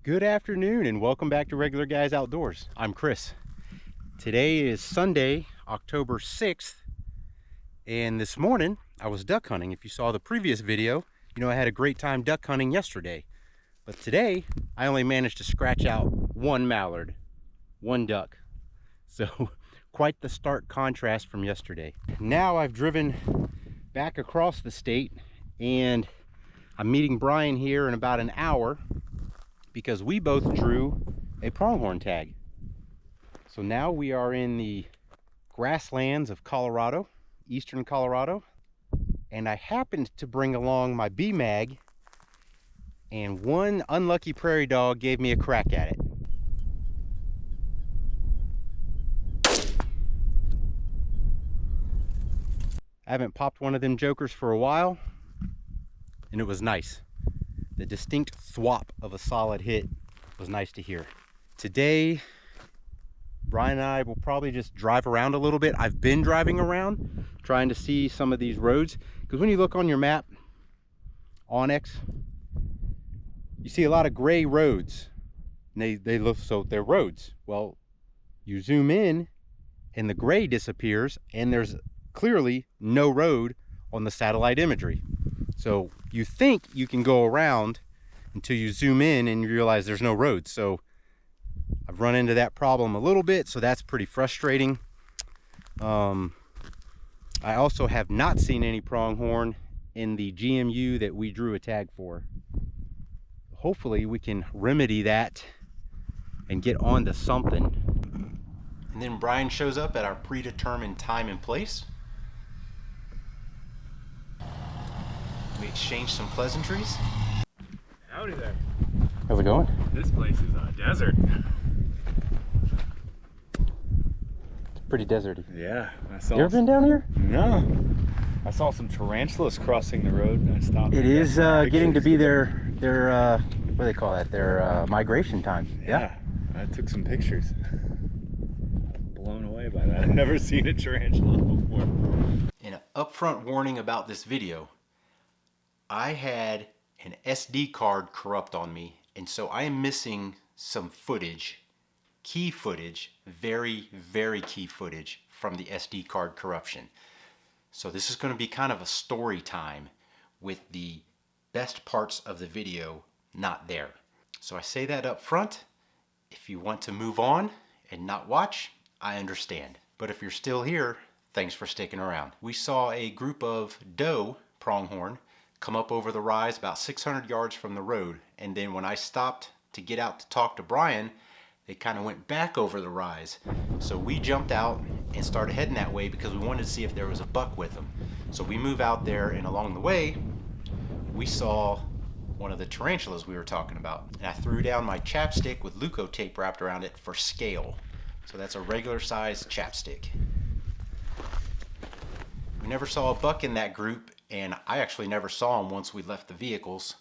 Good afternoon and welcome back to Regular Guys Outdoors. I'm Chris. Today is Sunday, October 6th, and this morning I was duck hunting. If you saw the previous video, you know I had a great time duck hunting yesterday. But today I only managed to scratch out one mallard, one duck. So quite the stark contrast from yesterday. Now I've driven back across the state and I'm meeting Brian here in about an hour, because we both drew a pronghorn tag. So now we are in the grasslands of Colorado, eastern Colorado, and I happened to bring along my B-mag, and one unlucky prairie dog gave me a crack at it. I haven't popped one of them jokers for a while, and it was nice. The distinct thwop of a solid hit was nice to hear. Today, Brian and I will probably just drive around a little bit. I've been driving around, trying to see some of these roads, because when you look on your map, Onyx, you see a lot of gray roads. And they look, so they're roads. Well, you zoom in, and the gray disappears, and there's clearly no road on the satellite imagery. So you think you can go around until you zoom in and you realize there's no road. So I've run into that problem a little bit, so that's pretty frustrating. I also have not seen any pronghorn in the GMU that we drew a tag for. Hopefully we can remedy that and get on to something. And then Brian shows up at our predetermined time and place. We exchanged some pleasantries. Howdy there. How's it going? This place is a desert. It's pretty deserty. Yeah, I saw. You ever been down here? No. I saw some tarantulas crossing the road and I stopped. It is getting to be their what do they call that? Their migration time. Yeah. I took some pictures. Blown away by that. I've never seen a tarantula before. An upfront warning about this video. I had an SD card corrupt on me, and so I am missing some footage, key footage, very, very key footage from the SD card corruption. So this is going to be kind of a story time with the best parts of the video not there. So I say that up front. If you want to move on and not watch, I understand. But if you're still here, thanks for sticking around. We saw a group of doe pronghorn come up over the rise about 600 yards from the road, and then when I stopped to get out to talk to Brian, they kind of went back over the rise. So we jumped out and started heading that way because we wanted to see if there was a buck with them. So we move out there, and along the way we saw one of the tarantulas we were talking about, and I threw down my chapstick with Leuco tape wrapped around it for scale. So that's a regular sized chapstick. We never saw a buck in that group, and I actually never saw them once we left the vehicles.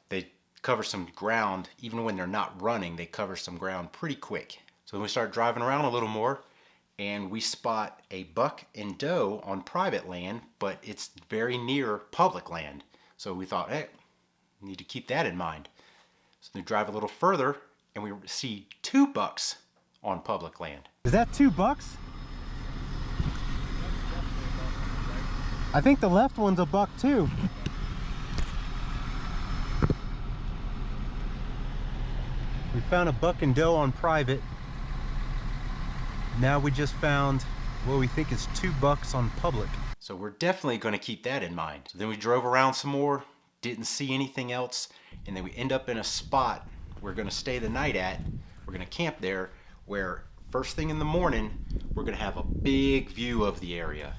They cover some ground, even when they're not running, they cover some ground pretty quick. So then we start driving around a little more, and we spot a buck and doe on private land, but it's very near public land. So we thought, hey, we need to keep that in mind. So we drive a little further, and we see two bucks on public land. Is that two bucks? I think the left one's a buck too. We found a buck and doe on private. Now we just found what we think is two bucks on public. So we're definitely going to keep that in mind. So then we drove around some more, didn't see anything else, and then we end up in a spot we're going to stay the night at. We're going to camp there, where first thing in the morning we're going to have a big view of the area.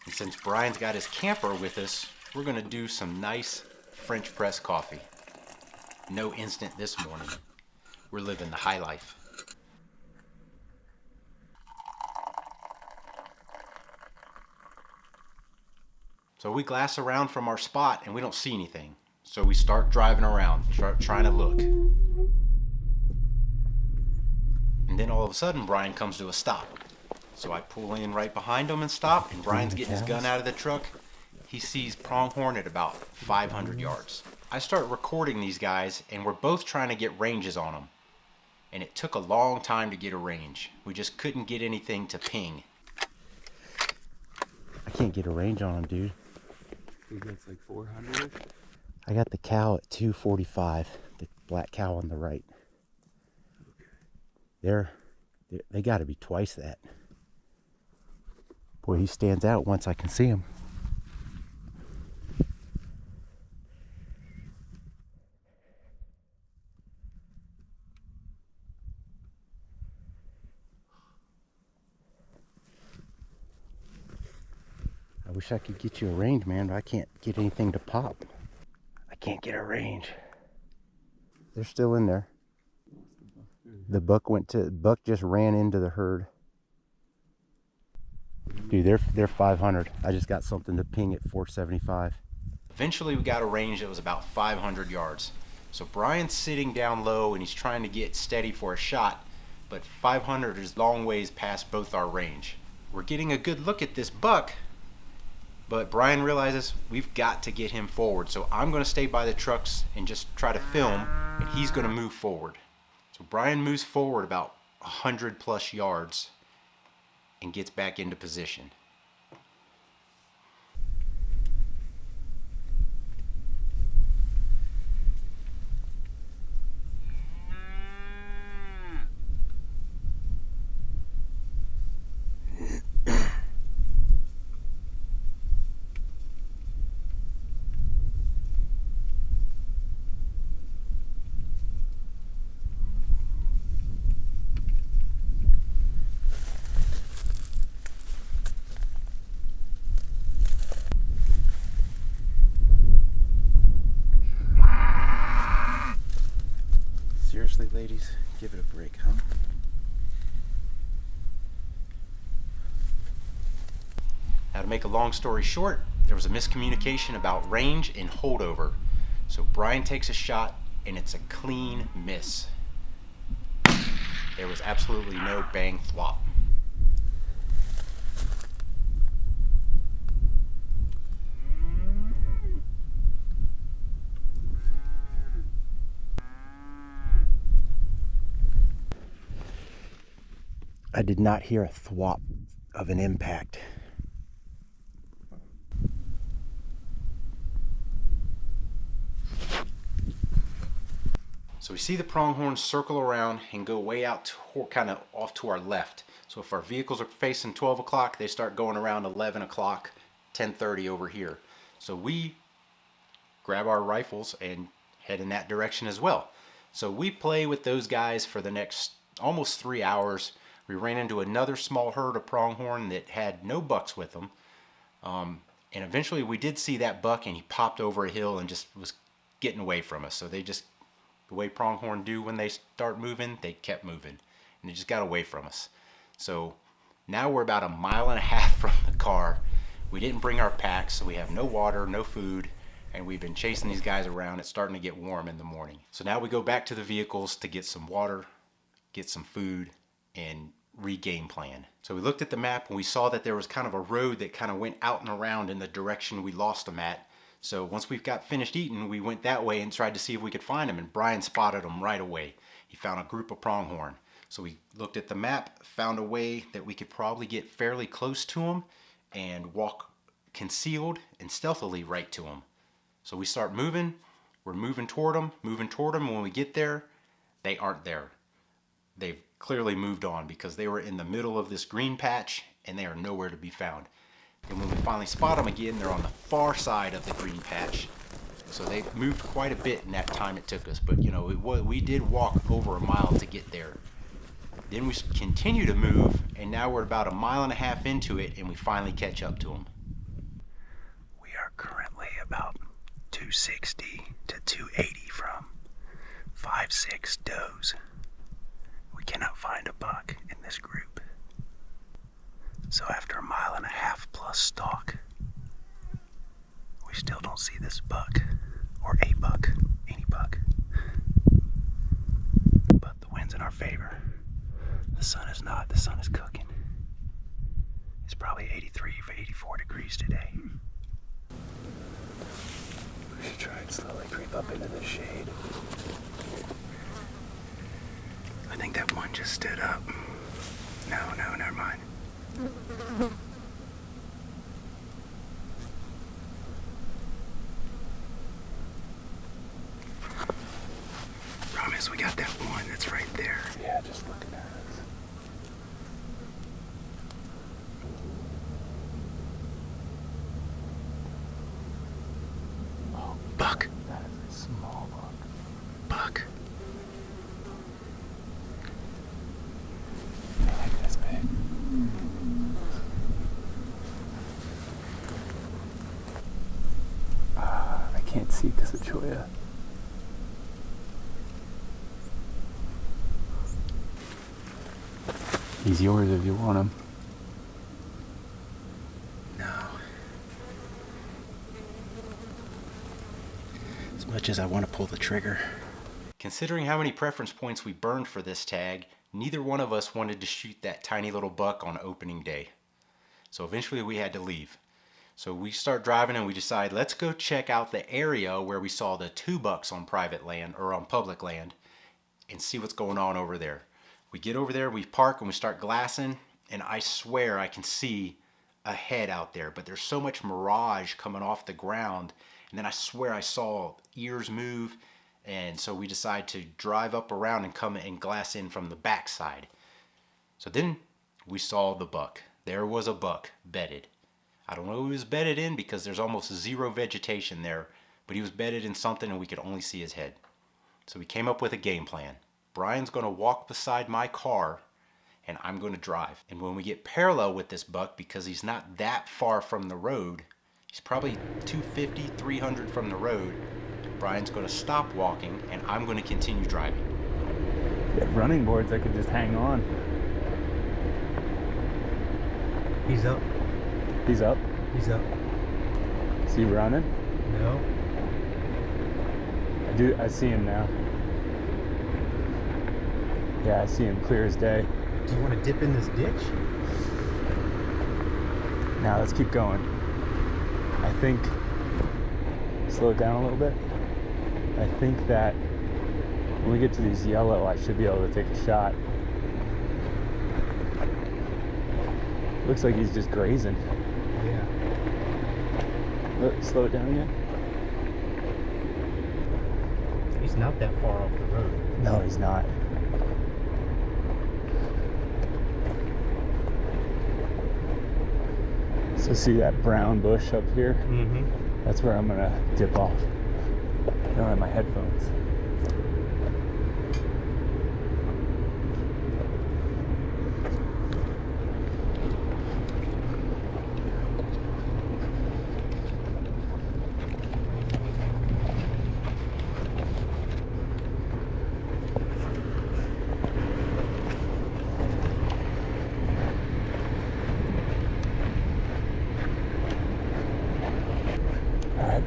And since Brian's got his camper with us, we're going to do some nice French press coffee. No instant this morning. We're living the high life. So we glass around from our spot and we don't see anything. So we start driving around, trying to look. And then all of a sudden, Brian comes to a stop. So I pull in right behind him and stop, and Brian's getting his gun out of the truck. He sees pronghorn at about 500 yards. I start recording these guys, and we're both trying to get ranges on them. And it took a long time to get a range. We just couldn't get anything to ping. I can't get a range on them, dude. I think that's like 400. I got the cow at 245, the black cow on the right. They got to be twice that. Boy, he stands out once I can see him. I wish I could get you a range, man, but I can't get anything to pop. I can't get a range. They're still in there. The buck just ran into the herd. Dude, they're 500. I just got something to ping at 475. Eventually we got a range that was about 500 yards. So Brian's sitting down low and he's trying to get steady for a shot, but 500 is long ways past both our range. We're getting a good look at this buck, but Brian realizes we've got to get him forward. So I'm gonna stay by the trucks and just try to film, and he's gonna move forward. So Brian moves forward about 100 plus yards and gets back into position. Seriously, ladies, give it a break, huh? Now, to make a long story short, there was a miscommunication about range and holdover. So Brian takes a shot, and it's a clean miss. There was absolutely no bang flop. I did not hear a thwop of an impact. So we see the pronghorn circle around and go way out to, kind of off to our left. So if our vehicles are facing 12 o'clock, they start going around 11 o'clock, 10:30 over here. So we grab our rifles and head in that direction as well. So we play with those guys for the next almost 3 hours. We ran into another small herd of pronghorn that had no bucks with them. And eventually we did see that buck, and he popped over a hill and just was getting away from us. So they just, the way pronghorn do when they start moving, they kept moving. And they just got away from us. So now we're about 1.5 miles from the car. We didn't bring our packs, so we have no water, no food. And we've been chasing these guys around. It's starting to get warm in the morning. So now we go back to the vehicles to get some water, get some food, and re-game plan. So we looked at the map and we saw that there was kind of a road that kind of went out and around in the direction we lost them at. So once we got finished eating, we went that way and tried to see if we could find them, and Brian spotted them right away. He found a group of pronghorn. So we looked at the map, found a way that we could probably get fairly close to them and walk concealed and stealthily right to them. So we start moving, we're moving toward them. When we get there, they aren't there. They've clearly moved on because they were in the middle of this green patch and they are nowhere to be found. And when we finally spot them again, they're on the far side of the green patch. So they moved quite a bit in that time it took us. But you know, we did walk over 1 mile to get there. Then we continue to move, and now we're about 1.5 miles into it, and we finally catch up to them. We are currently about 260 to 280 from 5-6 does. We cannot find a buck in this group. So after 1.5 miles plus stalk, we still don't see this buck or a buck. sun is cooking. It's probably 83 or 84 degrees today. We should try and slowly creep up into the shade. I think that one just stood up. No, never mind. Promise we got that one that's right there. Yeah, just looking at us. Oh, buck. That is a small buck. Buck. I like this big. I can't see because of Choya. He's yours if you want him. No. As much as I want to pull the trigger. Considering how many preference points we burned for this tag, neither one of us wanted to shoot that tiny little buck on opening day. So eventually we had to leave. So we start driving and we decide, let's go check out the area where we saw the 2 bucks on private land or on public land and see what's going on over there. We get over there, we park, and we start glassing, and I swear I can see a head out there, but there's so much mirage coming off the ground, and then I swear I saw ears move, and so we decide to drive up around and come and glass in from the backside. So then we saw the buck. There was a buck bedded. I don't know who he was bedded in because there's almost zero vegetation there, but he was bedded in something and we could only see his head. So we came up with a game plan. Brian's going to walk beside my car and I'm going to drive. And when we get parallel with this buck, because he's not that far from the road, he's probably 250, 300 from the road, Brian's going to stop walking and I'm going to continue driving. If you have running boards, I could just hang on. He's up. He's up. He's up. Is he running? No. I see him now. Yeah, I see him clear as day. Do you want to dip in this ditch? Now let's keep going. I think, slow it down a little bit. I think that when we get to these yellow, I should be able to take a shot. Looks like he's just grazing. Yeah. Look, slow it down again. He's not that far off the road. No, he's not. So see that brown bush up here? Mm-hmm. That's where I'm gonna dip off. I don't have my headphones.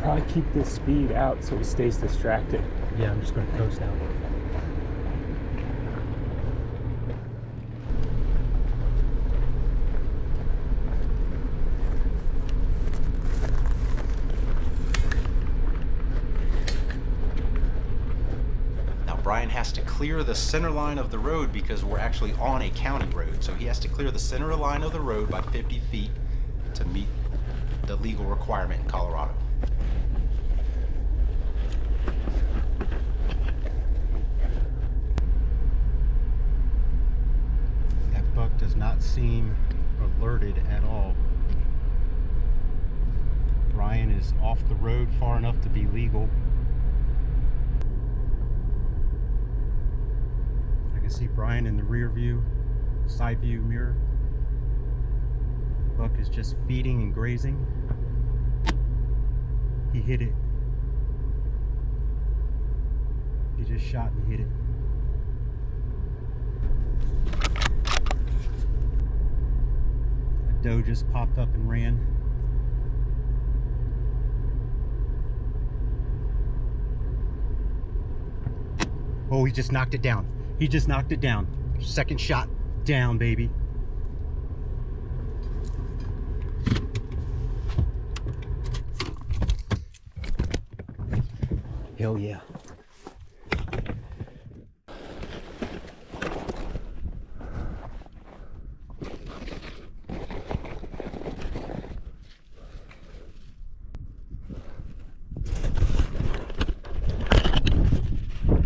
Probably keep this speed out so he stays distracted. Yeah, I'm just going to coast out. Now Brian has to clear the center line of the road because we're actually on a county road. So he has to clear the center line of the road by 50 feet to meet the legal requirement in Colorado. Does not seem alerted at all. Brian is off the road far enough to be legal. I can see Brian in the rear view, side view mirror. Buck is just feeding and grazing. He hit it. He just shot and hit it. Doe just popped up and ran. Oh, he just knocked it down. He just knocked it down. Second shot down, baby. Hell yeah.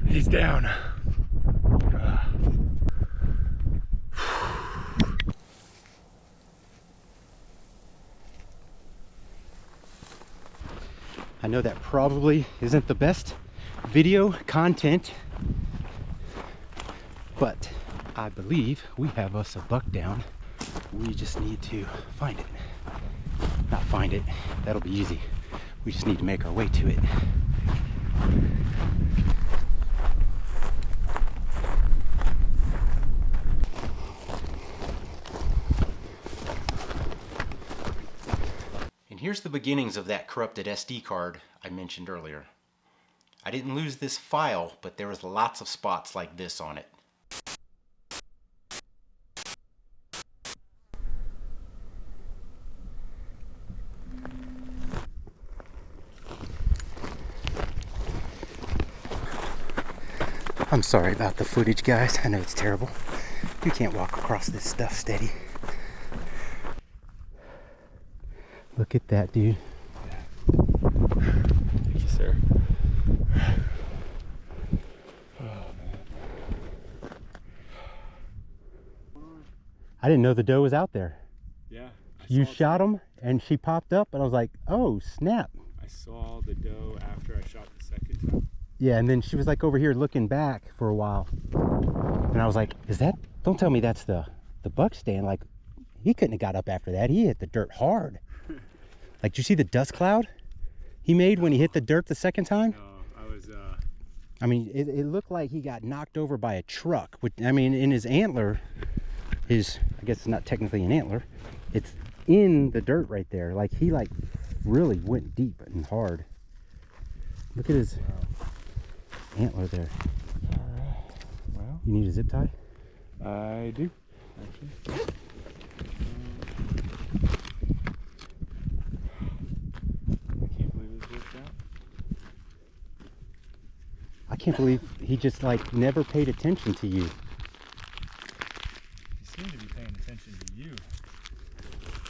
He's down. I know that probably isn't the best video content, but I believe we have us a buck down. We just need to find it. Not find it, that'll be easy. We just need to make our way to it. And here's the beginnings of that corrupted SD card I mentioned earlier. I didn't lose this file, but there was lots of spots like this on it. I'm sorry about the footage, guys. I know it's terrible. You can't walk across this stuff steady. Look at that, dude. Thank you, sir. Oh, man. I didn't know the doe was out there. Yeah. You shot him and she popped up and I was like, oh snap. I saw the doe after I shot the second time. Yeah, and then she was like over here looking back for a while. And I was like, is that, don't tell me that's the buck stand. Like, he couldn't have got up after that. He hit the dirt hard. Like, did you see the dust cloud he made when he hit the dirt the second time? No, I was, I mean, it looked like he got knocked over by a truck. Which, I mean, in his antler, I guess it's not technically an antler. It's in the dirt right there. Like, he like really went deep and hard. Look at his antler there. well, You need a zip tie? I do, actually. I can't believe this worked out. I can't believe he just like never paid attention to you. He seemed to be paying attention to you.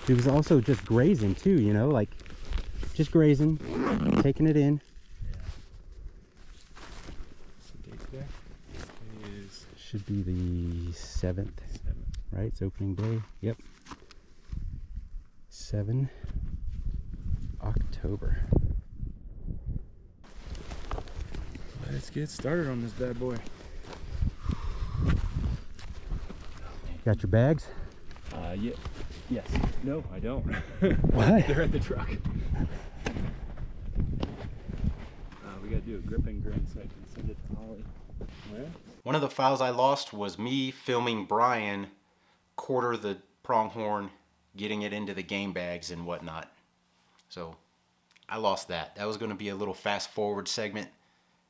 He was also just grazing too, you know, like just grazing, taking it in. There is Should be the 7th, 7. right? It's opening day. Yep. 7 October. Let's get started on this bad boy. Got your bags? Yeah. Yes. No, I don't. What? They're at the truck. We gotta do a grip and grin so I can send it to Holly. Where? One of the files I lost was me filming Brian quarter the pronghorn, getting it into the game bags and whatnot. So I lost that. That was going to be a little fast forward segment.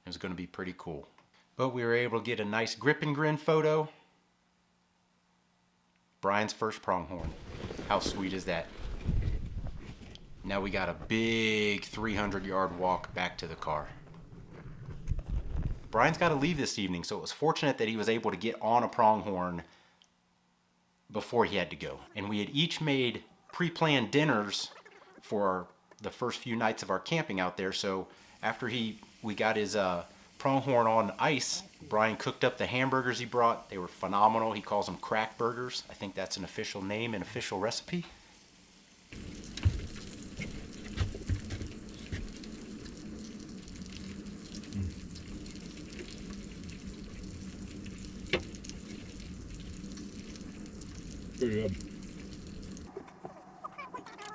It was going to be pretty cool. But we were able to get a nice grip and grin photo. Brian's first pronghorn. How sweet is that? Now we got a big 300-yard walk back to the car. Brian's got to leave this evening, so it was fortunate that he was able to get on a pronghorn before he had to go. And we had each made pre-planned dinners for the first few nights of our camping out there. So after we got his pronghorn on ice, Brian cooked up the hamburgers he brought. They were phenomenal. He calls them crack burgers. I think that's an official name, an official recipe.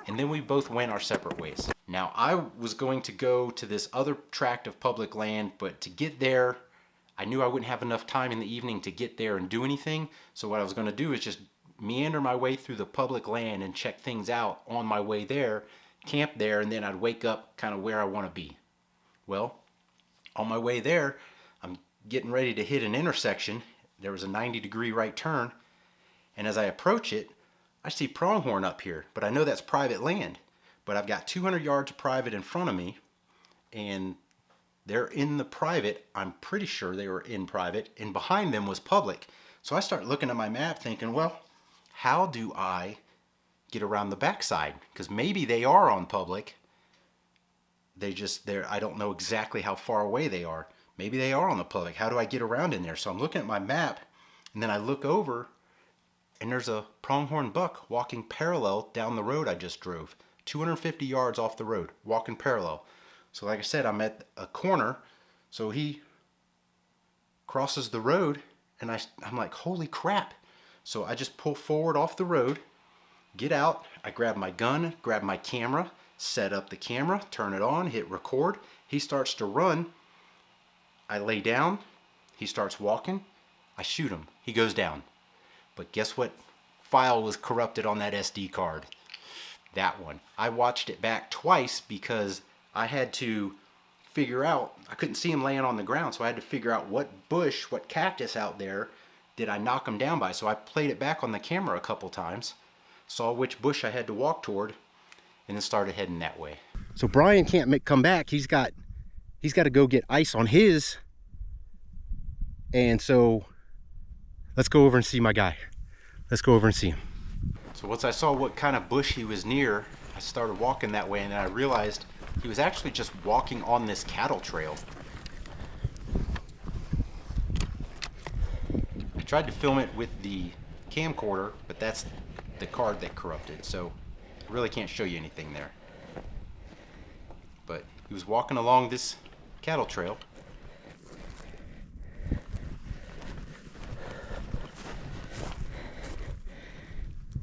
And then we both went our separate ways. Now, I was going to go to this other tract of public land, but to get there, I knew I wouldn't have enough time in the evening to get there and do anything. So what I was going to do is just meander my way through the public land and check things out on my way there, camp there, and then I'd wake up kind of where I want to be. Well, on my way there, I'm getting ready to hit an intersection. There was a 90-degree right turn. And as I approach it, I see pronghorn up here, but I know that's private land. But I've got 200 yards of private in front of me, and They're in the private. I'm pretty sure they were in private, and behind them was public. So I start looking at my map thinking, well, how do I get around the backside? Because maybe they are on public. I don't know exactly how far away they are. Maybe they are on the public. How do I get around in there? So I'm looking at my map, and then I look over, and there's a pronghorn buck walking parallel down the road I just drove. 250 yards off the road, walking parallel. So like I said, I'm at a corner, so he crosses the road, and I'm like, holy crap. So I just pull forward off the road, get out, I grab my gun, grab my camera, set up the camera, turn it on, hit record. He starts to run. I lay down, he starts walking, I shoot him, he goes down. But guess what file was corrupted on that SD card? That one. I watched it back twice because I had to figure out, I couldn't see him laying on the ground, so I had to figure out what bush, what cactus out there did I knock him down by. So I played it back on the camera a couple times, saw which bush I had to walk toward, and then started heading that way. So Brian can't come back. He's got to go get ice on his. And so let's go over and see my guy. Let's go over and see him. So once I saw what kind of bush he was near, I started walking that way, and then I realized he was actually just walking on this cattle trail. I tried to film it with the camcorder, but that's the card that corrupted, so I really can't show you anything there. But he was walking along this cattle trail.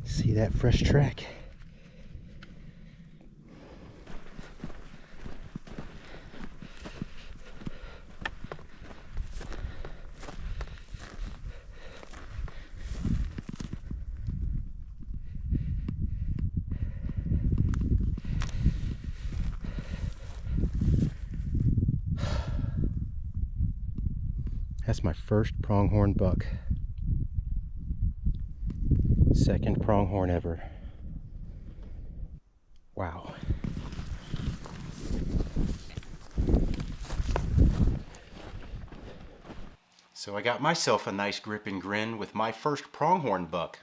See that fresh track? That's my first pronghorn buck. Second pronghorn ever. Wow. So I got myself a nice grip and grin with my first pronghorn buck.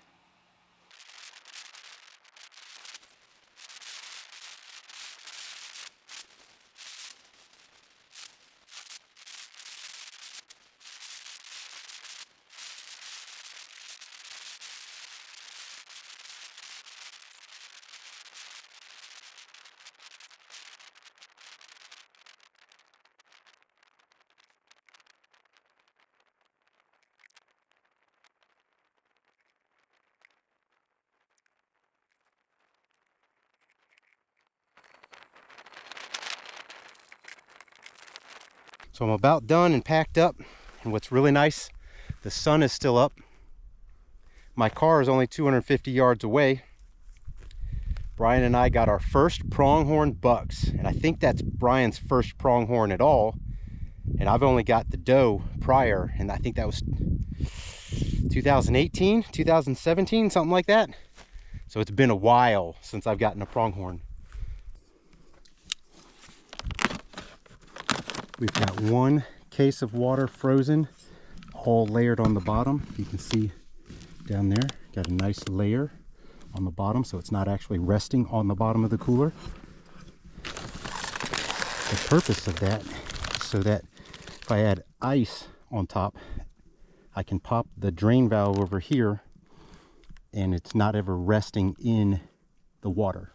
So I'm about done and packed up, and what's really nice, the sun is still up. My car is only 250 yards away. Brian and I got our first pronghorn bucks, and I think that's Brian's first pronghorn at all, and I've only got the doe prior, and I think that was 2018, 2017, something like that. So it's been a while since I've gotten a pronghorn. We've got one case of water frozen, all layered on the bottom. You can see down there, got a nice layer on the bottom, so it's not actually resting on the bottom of the cooler. The purpose of that is so that if I add ice on top, I can pop the drain valve over here, and it's not ever resting in the water.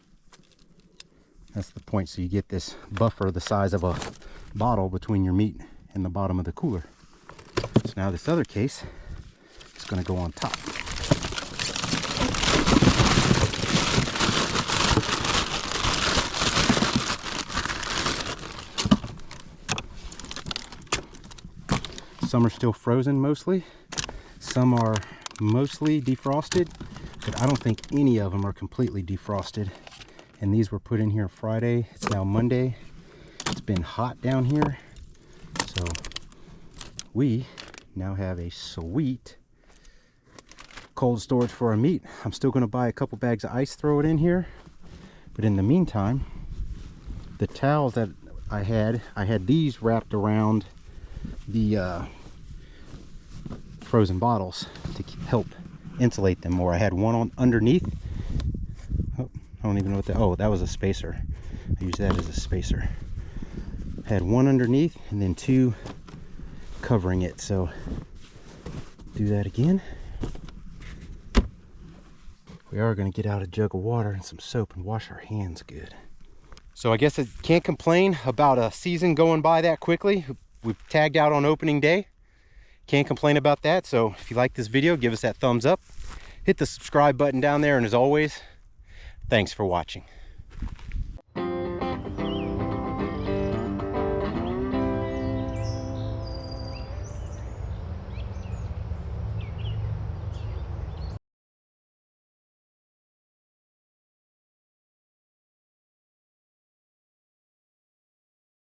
That's the point, so you get this buffer the size of a bottle between your meat and the bottom of the cooler. So now this other case is going to go on top. Some are still frozen mostly. Some are mostly defrosted, but I don't think any of them are completely defrosted. And these were put in here Friday. It's now Monday. It's been hot down here, so we now have a sweet cold storage for our meat. I'm still going to buy a couple bags of ice, throw it in here, but in the meantime, the towels that I had these wrapped around the frozen bottles to help insulate them more. I had one on underneath. Oh, I don't even know what that, oh, that was a spacer. I use that as a spacer. I had one underneath and then two covering it. So do that again. We are going to get out a jug of water and some soap and wash our hands good. So I guess I can't complain about a season going by that quickly. We tagged out on opening day. Can't complain about that. So if you like this video, give us that thumbs up. Hit the subscribe button down there. And as always, thanks for watching.